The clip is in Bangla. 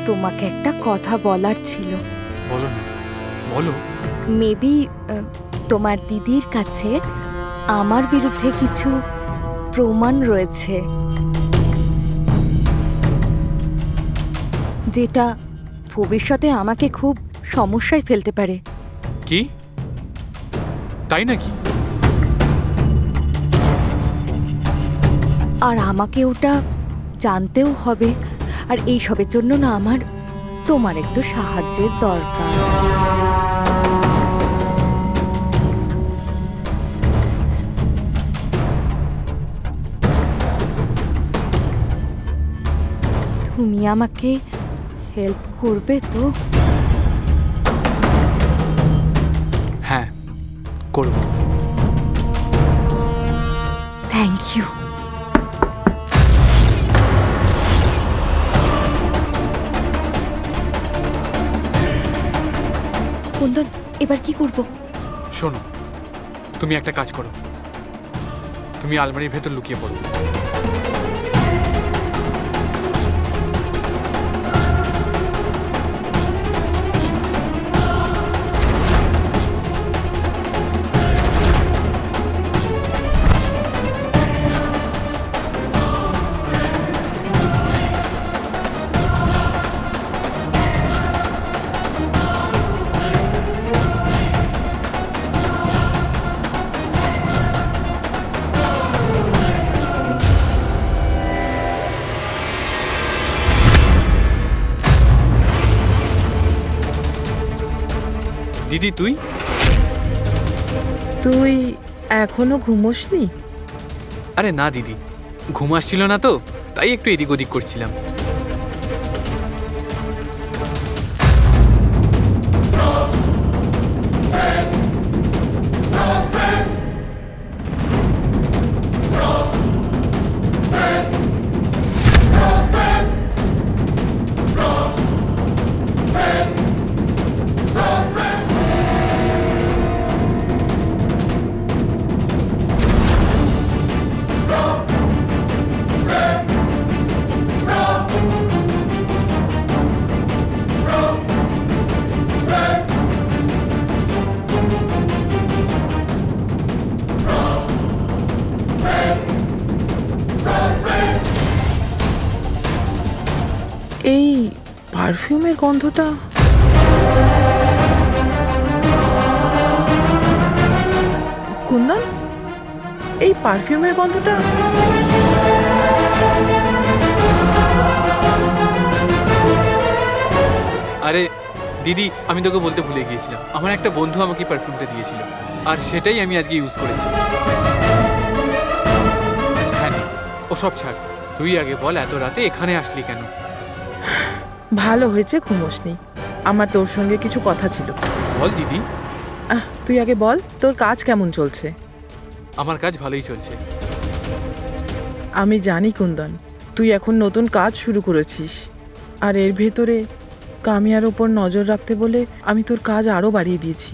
তোমাকে একটা কথা বলার ছিল। বলো না, বলো। মেবি তোমার দিদির কাছে আমার বিরুদ্ধে কিছু প্রমাণ রয়েছে, যেটা ভবিষ্যতে আমাকে খুব সমস্যায় ফেলতে পারে। কি? তাই নাকি? আর আমাকে ওটা জানতেও হবে। আর এই সবের জন্য না আমার তোমার একটু সাহায্যের দরকার। তুমি আমাকে হেল্প করবে তো? হ্যাঁ, করব। Thank you. কুন্দন, এবার কি করব? শোনো, তুমি একটা কাজ করো, তুমি আলমারির ভেতর লুকিয়ে পড়ো। দিদি, তুই তুই এখনো ঘুমোসনি? আরে না দিদি, ঘুম আসছিল না তো, তাই একটু এদিক ওদিক করছিলাম। এই পারফিউমের গন্ধটা কুন্দন, এই পারফিউমের গন্ধটা আরে দিদি, আমি তোকে বলতে ভুলে গিয়েছিলাম, আমার একটা বন্ধু আমাকে পারফিউমটা দিয়েছিল, আর সেটাই আমি আজকে ইউজ করেছি। হ্যাঁ, ওসব ছাড়, তুই আগে বল এত রাতে এখানে আসলি কেন? ভালো হয়েছে ঘুমোসনি, আমার তোর সঙ্গে কিছু কথা ছিল। বল দিদি। তুই আগে বল, তোর কাজ কেমন চলছে? আমার কাজ ভালোই চলছে। আমি জানি কুন্দন, তুই এখন নতুন কাজ শুরু করেছিস, আর এর ভেতরে কামিয়ার ওপর নজর রাখতে বলে আমি তোর কাজ আরও বাড়িয়ে দিয়েছি।